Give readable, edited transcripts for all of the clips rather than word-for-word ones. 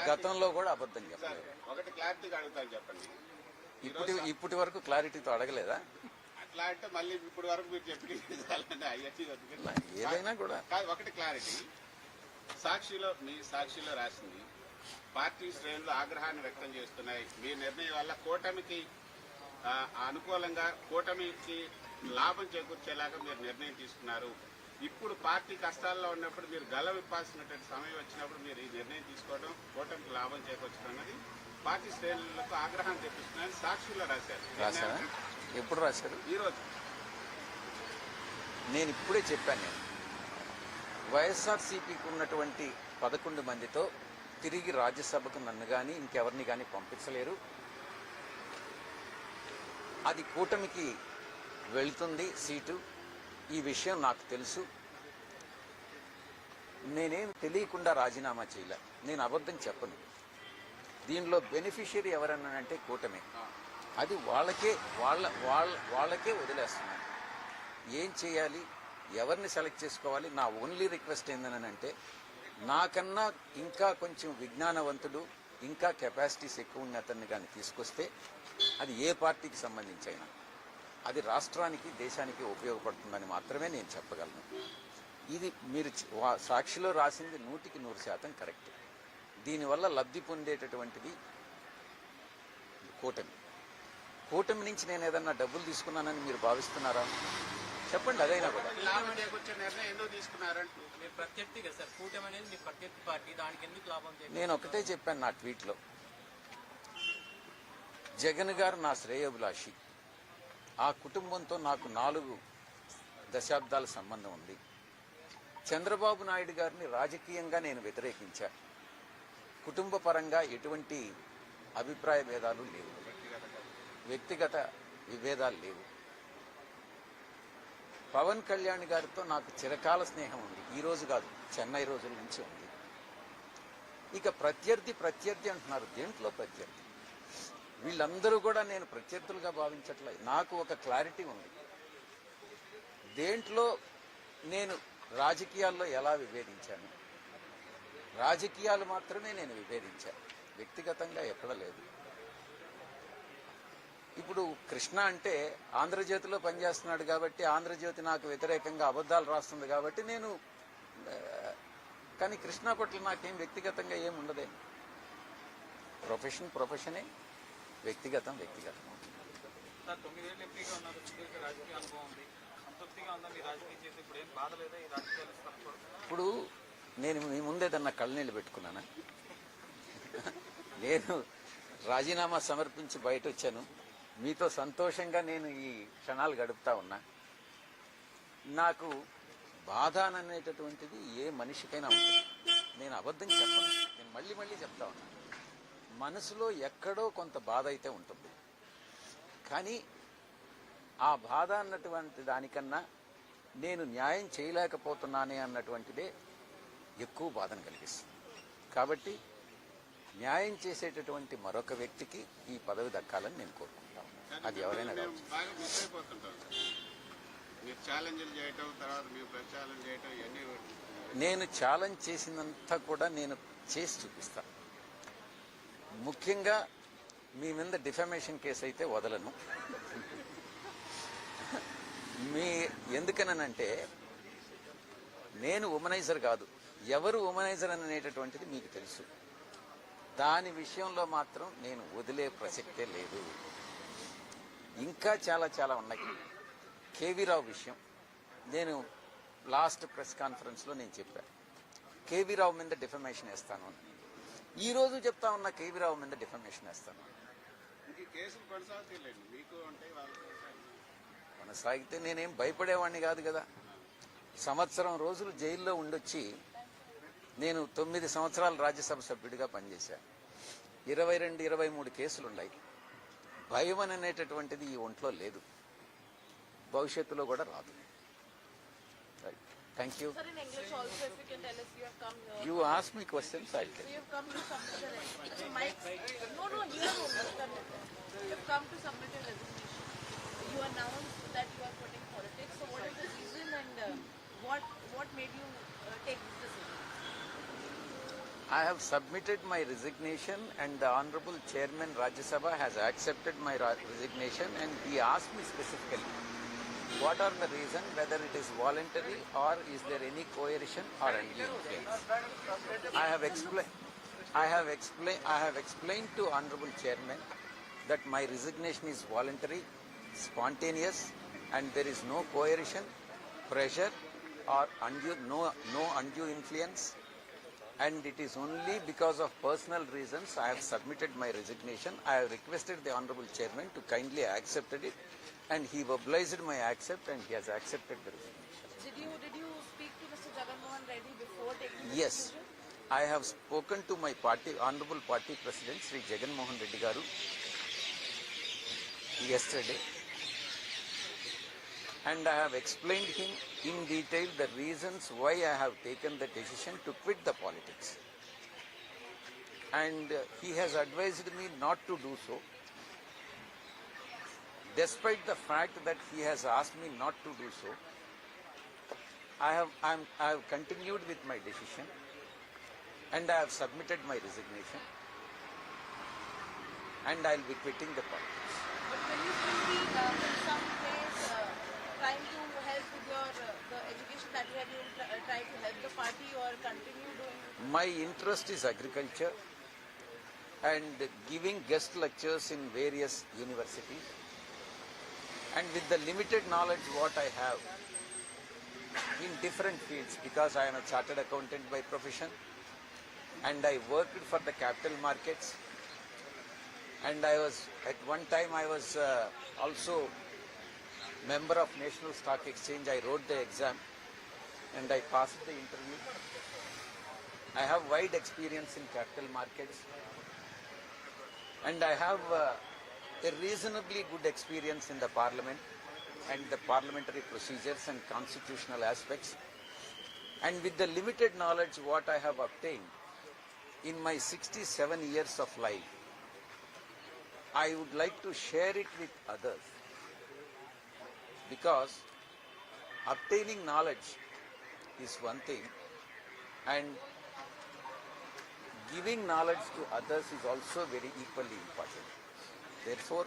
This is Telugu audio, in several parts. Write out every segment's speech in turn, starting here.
గతంలో కూడా అబద్ధం చెప్పలేదు. ఒకటి క్లారిటీగా అడుగుతాను చెప్పండి. ఇప్పటి వరకు క్లారిటీతో అడగలేదా? అట్లా అంటే మళ్ళీ ఇప్పటి వరకు మీరు చెప్పి ఏదైనా కూడా ఒకటి క్లారిటీ. మీ సాక్షిలో రాసింది పార్టీ శ్రేణులు ఆగ్రహాన్ని వ్యక్తం చేస్తున్నాయి. మీ నిర్ణయం వల్ల కూటమికి అనుకూలంగా, కూటమికి లాభం చేకూర్చేలాగా మీరు నిర్ణయం తీసుకున్నారు. ఇప్పుడు పార్టీ కష్టాల్లో ఉన్నప్పుడు మీరు గల విప్పాల్సినటువంటి సమయం వచ్చినప్పుడు మీరు ఈ నిర్ణయం తీసుకోవడం కూటమికి లాభం చేకూర్చడం అనేది పార్టీ శ్రేణులకు ఆగ్రహాన్ని తెప్పిస్తున్నారని సాక్షిలో రాశారు. ఎప్పుడు రాశారు? ఈరోజు. నేను ఇప్పుడే చెప్పాను. వైఎస్ఆర్సీపీకి ఉన్నటువంటి 11 మందితో తిరిగి రాజ్యసభకు నన్ను కానీ ఇంకెవరిని కానీ పంపించలేరు. అది కూటమికి వెళుతుంది సీటు. ఈ విషయం నాకు తెలుసు. నేనేం తెలియకుండా రాజీనామా చేయలే. నేను అబద్ధం చెప్పను. దీనిలో బెనిఫిషియరీ ఎవరన్నానంటే కూటమి. అది వాళ్ళకే వదిలేస్తున్నాను. ఏం చేయాలి, ఎవరిని సెలెక్ట్ చేసుకోవాలి. నా ఓన్లీ రిక్వెస్ట్ ఏందనంటే నాకన్నా ఇంకా కొంచెం విజ్ఞానవంతుడు, ఇంకా కెపాసిటీస్ ఎక్కువ ఉన్న అతన్ని కానీ తీసుకొస్తే అది ఏ పార్టీకి సంబంధించి అయినా అది రాష్ట్రానికి, దేశానికి ఉపయోగపడుతుందని మాత్రమే నేను చెప్పగలను. ఇది మీరు సాక్షిలో రాసింది 100% కరెక్ట్. దీనివల్ల లబ్ధి పొందేటటువంటిది కూటమి నుంచి నేను ఏదన్నా డబ్బులు తీసుకున్నానని మీరు భావిస్తున్నారా? చెప్పండి. అదైనా కూడా నేను ఒకటే చెప్పాను నా ట్వీట్లో. జగన్ గారు నా శ్రేయోభిలాషి. ఆ కుటుంబంతో నాకు 4 దశాబ్దాల సంబంధం ఉంది. చంద్రబాబు నాయుడు గారిని రాజకీయంగా నేను వ్యతిరేకించా. కుటుంబ పరంగా ఎటువంటి అభిప్రాయ భేదాలు లేవు, వ్యక్తిగత విభేదాలు లేవు. పవన్ కళ్యాణ్ గారితో నాకు చిరకాల స్నేహం ఉంది. ఈ రోజు కాదు, చెన్నై రోజుల నుంచి ఉంది. ఇక ప్రత్యర్థి అంటున్నారు. దేంట్లో ప్రత్యర్థి? వీళ్ళందరూ కూడా నేను ప్రత్యర్థులుగా భావించట్లేదు. నాకు ఒక క్లారిటీ ఉంది. దేంట్లో నేను రాజకీయాల్లో ఎలా విభేదించాను, రాజకీయాలు మాత్రమే నేను విభేదించాను, వ్యక్తిగతంగా ఎక్కడ లేదు. ఇప్పుడు కృష్ణ అంటే ఆంధ్రజ్యోతిలో పనిచేస్తున్నాడు కాబట్టి ఆంధ్రజ్యోతి నాకు వ్యతిరేకంగా అబద్ధాలు రాస్తుంది కాబట్టి నేను, కానీ కృష్ణ పట్ల నాకేం వ్యక్తిగతంగా ఏం ఉండదే. ప్రొఫెషనే, వ్యక్తిగతం. ఇప్పుడు నేను మీ ముందేదన్నా కళ్ళనీళ్ళు పెట్టుకున్నానా? నేను రాజీనామా సమర్పించి బయట వచ్చాను. మీతో సంతోషంగా నేను ఈ క్షణాలు గడుపుతా ఉన్నా. నాకు బాధ అనేటటువంటిది ఏ మనిషికైనా ఉంటుంది. నేను అబద్ధం చెప్పను. నేను మళ్ళీ చెప్తా ఉన్నా. మనసులో ఎక్కడో కొంత బాధ అయితే ఉంటుంది. కానీ ఆ బాధ అన్నటువంటి దానికన్నా నేను న్యాయం చేయలేకపోతున్నానే అన్నటువంటిదే ఎక్కువ బాధను కలిగిస్తుంది. కాబట్టి న్యాయం చేసేటటువంటి మరొక వ్యక్తికి ఈ పదవి దక్కాలని నేను కోరుకుంటాను. అది ఎవరైనా నేను ఛాలెంజ్ చేసినంత కూడా నేను చేసి చూపిస్తాను. ముఖ్యంగా మీ మీద డిఫమేషన్ కేసు అయితే వదలను. ఎందుకనంటే నేను ఉమనైజర్ కాదు. ఎవరు ఉమనైజర్ అనేటటువంటిది మీకు తెలుసు. దాని విషయంలో మాత్రం నేను వదిలే ప్రసక్తే లేదు. ఇంకా చాలా ఉన్నాయి. కేవీ రావు విషయం నేను లాస్ట్ ప్రెస్ కాన్ఫరెన్స్లో నేను చెప్పాను. కేవీ రావు మీద డిఫమేషన్ వేస్తాను అని. ఈ రోజు చెప్తా ఉన్నా కేవీ రావు మీద డిఫమేషన్ వేస్తాను. కొనసాగితే నేనేం భయపడేవాడిని కాదు కదా. సంవత్సరం రోజులు జైల్లో ఉండొచ్చి నేను 9 సంవత్సరాలు రాజ్యసభ సభ్యుడిగా పనిచేశాను. 22-23 కేసులున్నాయి. భయం అనేటటువంటిది ఈ ఒంట్లో లేదు, భవిష్యత్తులో కూడా రాదు. Thank you. Sir, in English also, if you can tell us, you have come here. You ask me questions, I'll tell So you. you have come to submit a resignation. So Mike, no, here only. You have come to submit a resignation. You announced that you are quitting politics. So what is the reason and what made you take this decision? I have submitted my resignation and the Honorable Chairman Rajya Sabha has accepted my resignation, and he asked me specifically what are the reason, whether it is voluntary or is there any coercion or undue influence. I have explained to Honorable Chairman that my resignation is voluntary, spontaneous, and there is no coercion, pressure or no undue influence. And it is only because of personal reasons I have submitted my resignation. I have requested the Honorable Chairman to kindly accept it, and he obliged my accept, and he has accepted the resignation. Did you speak to Mr. Jagan Mohan Reddy before taking the Yes, decision? I have spoken to my Honorable Party President Sri Jagan Mohan Reddy Garu yesterday, and I have explained him in detail the reasons why I have taken the decision to quit the politics. And he has advised me not to do so, despite the fact that he has asked me not to do so. I have continued with my decision, and I have submitted my resignation, and I will be quitting the politics. But will you still be in some ways trying to help with your the education that you had tried to help the party, or continue doing? My interest is agriculture and giving guest lectures in various universities, and with the limited knowledge what I have in different fields, because I am a chartered accountant by profession, and I worked for the capital markets, and I was at one time I was also member of National Stock Exchange. I wrote the exam and I passed the interview. I have wide experience in capital markets, and I have a reasonably good experience in the parliament and the parliamentary procedures and constitutional aspects. And with the limited knowledge what I have obtained in my 67 years of life, I would like to share it with others, because obtaining knowledge is one thing, and giving knowledge to others is also very equally important. Therefore,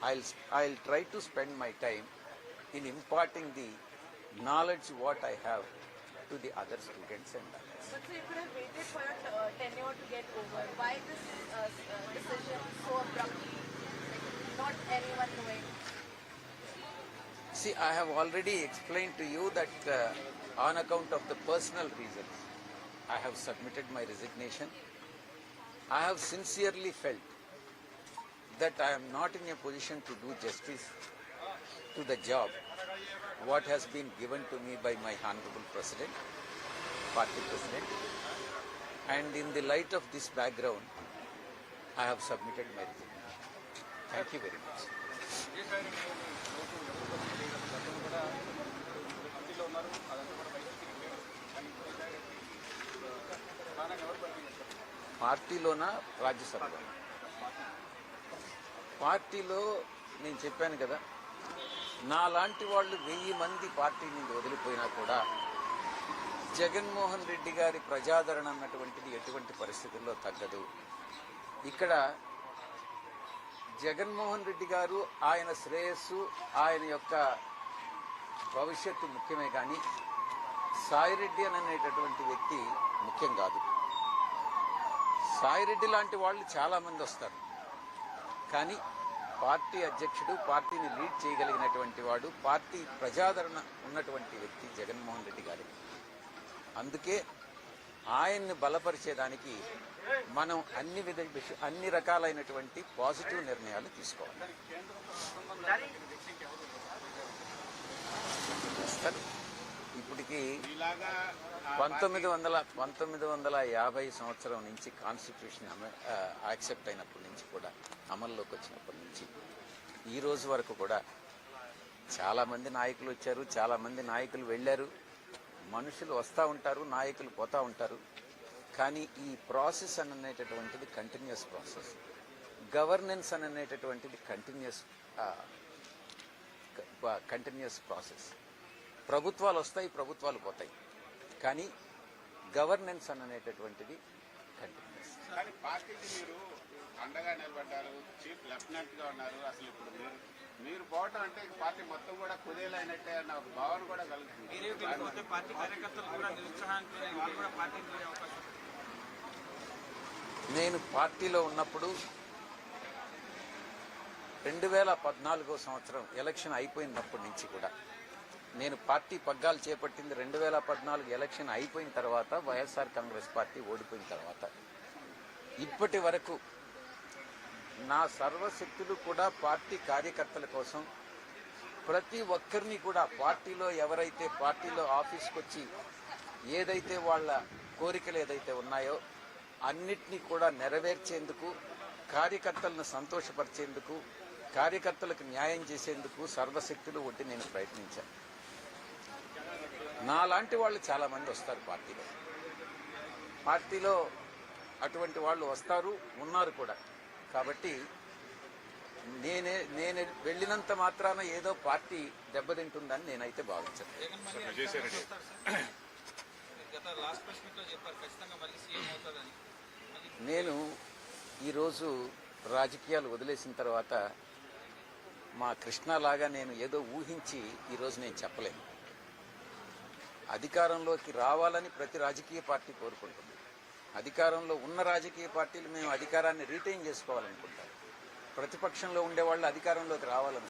I'll try to spend my time in imparting the knowledge what I have to the other students and others. But so you could have waited for your tenure to get over. Why this decision so abruptly, like not anyone knowing? See, I have already explained to you that on account of the personal reasons, I have submitted my resignation. I have sincerely felt that I am not in a position to do justice to the job what has been given to me by my Honorable President, Party President. And in the light of this background, I have submitted my resignation. Thank you very much. పార్టీలోనా రాజ్యసభలో? పార్టీలో నేను చెప్పాను కదా, నాలాంటి వాళ్ళు 1000 మంది పార్టీ నుండి వదిలిపోయినా కూడా జగన్మోహన్ రెడ్డి గారి ప్రజాదరణ అన్నటువంటిది ఎటువంటి పరిస్థితుల్లో తగ్గదు. ఇక్కడ జగన్మోహన్ రెడ్డి గారు ఆయన శ్రేయస్సు, ఆయన యొక్క భవిష్యత్తు ముఖ్యమే కానీ సాయిరెడ్డి అనేటటువంటి వ్యక్తి ముఖ్యం కాదు. సాయిరెడ్డి లాంటి వాళ్ళు చాలామంది వస్తారు, కానీ పార్టీ అధ్యక్షుడు, పార్టీని లీడ్ చేయగలిగినటువంటి వాడు, పార్టీ ప్రజాదరణ ఉన్నటువంటి వ్యక్తి జగన్మోహన్ రెడ్డి గారు. అందుకే ఆయన్ని బలపరిచేదానికి మనం అన్ని రకాలైనటువంటి పాజిటివ్ నిర్ణయాలు తీసుకోవాలి. ఇప్పటికి 1950 సంవత్సరం నుంచి కాన్స్టిట్యూషన్ యాక్సెప్ట్ అయినప్పటి నుంచి కూడా, అమల్లోకి వచ్చినప్పటి నుంచి ఈ రోజు వరకు కూడా చాలామంది నాయకులు వచ్చారు, చాలామంది నాయకులు వెళ్ళారు. మనుషులు వస్తూ ఉంటారు, నాయకులు పోతూ ఉంటారు. కానీ ఈ ప్రాసెస్ అనేటటువంటిది కంటిన్యూస్ ప్రాసెస్. గవర్నెన్స్ అనేటటువంటిది కంటిన్యూస్ ప్రాసెస్. ప్రభుత్వాలు వస్తాయి, ప్రభుత్వాలు పోతాయి, కానీ గవర్నెన్స్ అనేటటువంటిది కంటిన్యూ చేస్తాను. కానీ పార్టీకి మీరు అండగా నిలబడ్డారు, చీఫ్ లెఫ్టినెంట్ గా ఉన్నారు. అసలు ఇప్పుడు మీరు పోవటం అంటే పార్టీ మొత్తం కూడా కుదేలైనట్టే అన్న ఒక భావన కూడా కలుగుతుంది. పార్టీ కార్యకర్తలు కూడా నిరుత్సాహానికి వాళ్ళు కూడా పార్టీకి వెళ్ళే అవకాశం ఉంది. నేను పార్టీలో ఉన్నప్పుడు 2014 సంవత్సరం ఎలక్షన్ అయిపోయినప్పటి నుంచి కూడా, నేను పార్టీ పగ్గాలు చేపట్టింది 2014 ఎలక్షన్ అయిపోయిన తర్వాత, వైఎస్ఆర్ కాంగ్రెస్ పార్టీ ఓడిపోయిన తర్వాత, ఇప్పటి వరకు నా సర్వశక్తులు కూడా పార్టీ కార్యకర్తల కోసం, ప్రతి ఒక్కరిని కూడా పార్టీలో ఎవరైతే పార్టీలో ఆఫీస్కి వచ్చి ఏదైతే వాళ్ళ కోరికలు ఏదైతే ఉన్నాయో అన్నిటినీ కూడా నెరవేర్చేందుకు, కార్యకర్తలను సంతోషపరిచేందుకు, కార్యకర్తలకు న్యాయం చేసేందుకు సర్వశక్తులు ఒడ్డి నేను ప్రయత్నించాను. నాలాంటి వాళ్ళు చాలామంది వస్తారు పార్టీలో అటువంటి వాళ్ళు వస్తారు, ఉన్నారు కూడా. కాబట్టి నేను వెళ్ళినంత మాత్రాన ఏదో పార్టీ దెబ్బతింటుందని నేనైతే భావించను. జగన్ మళ్ళీ వస్తారు సార్. గత లాస్ట్ ప్రెస్ మీట్ లో చెప్పారు ఖచ్చితంగా మళ్ళీ సీఎం అవుతారని. నేను ఈరోజు రాజకీయాలు వదిలేసిన తర్వాత మా కృష్ణలాగా నేను ఏదో ఊహించి ఈరోజు నేను చెప్పలేను. అధికారంలోకి రావాలని ప్రతి రాజకీయ పార్టీ కోరుకుంటుంది. అధికారంలో ఉన్న రాజకీయ పార్టీలు మేము అధికారాన్ని రీటైన్ చేసుకోవాలనుకుంటారు. ప్రతిపక్షంలో ఉండేవాళ్ళు అధికారంలోకి రావాలని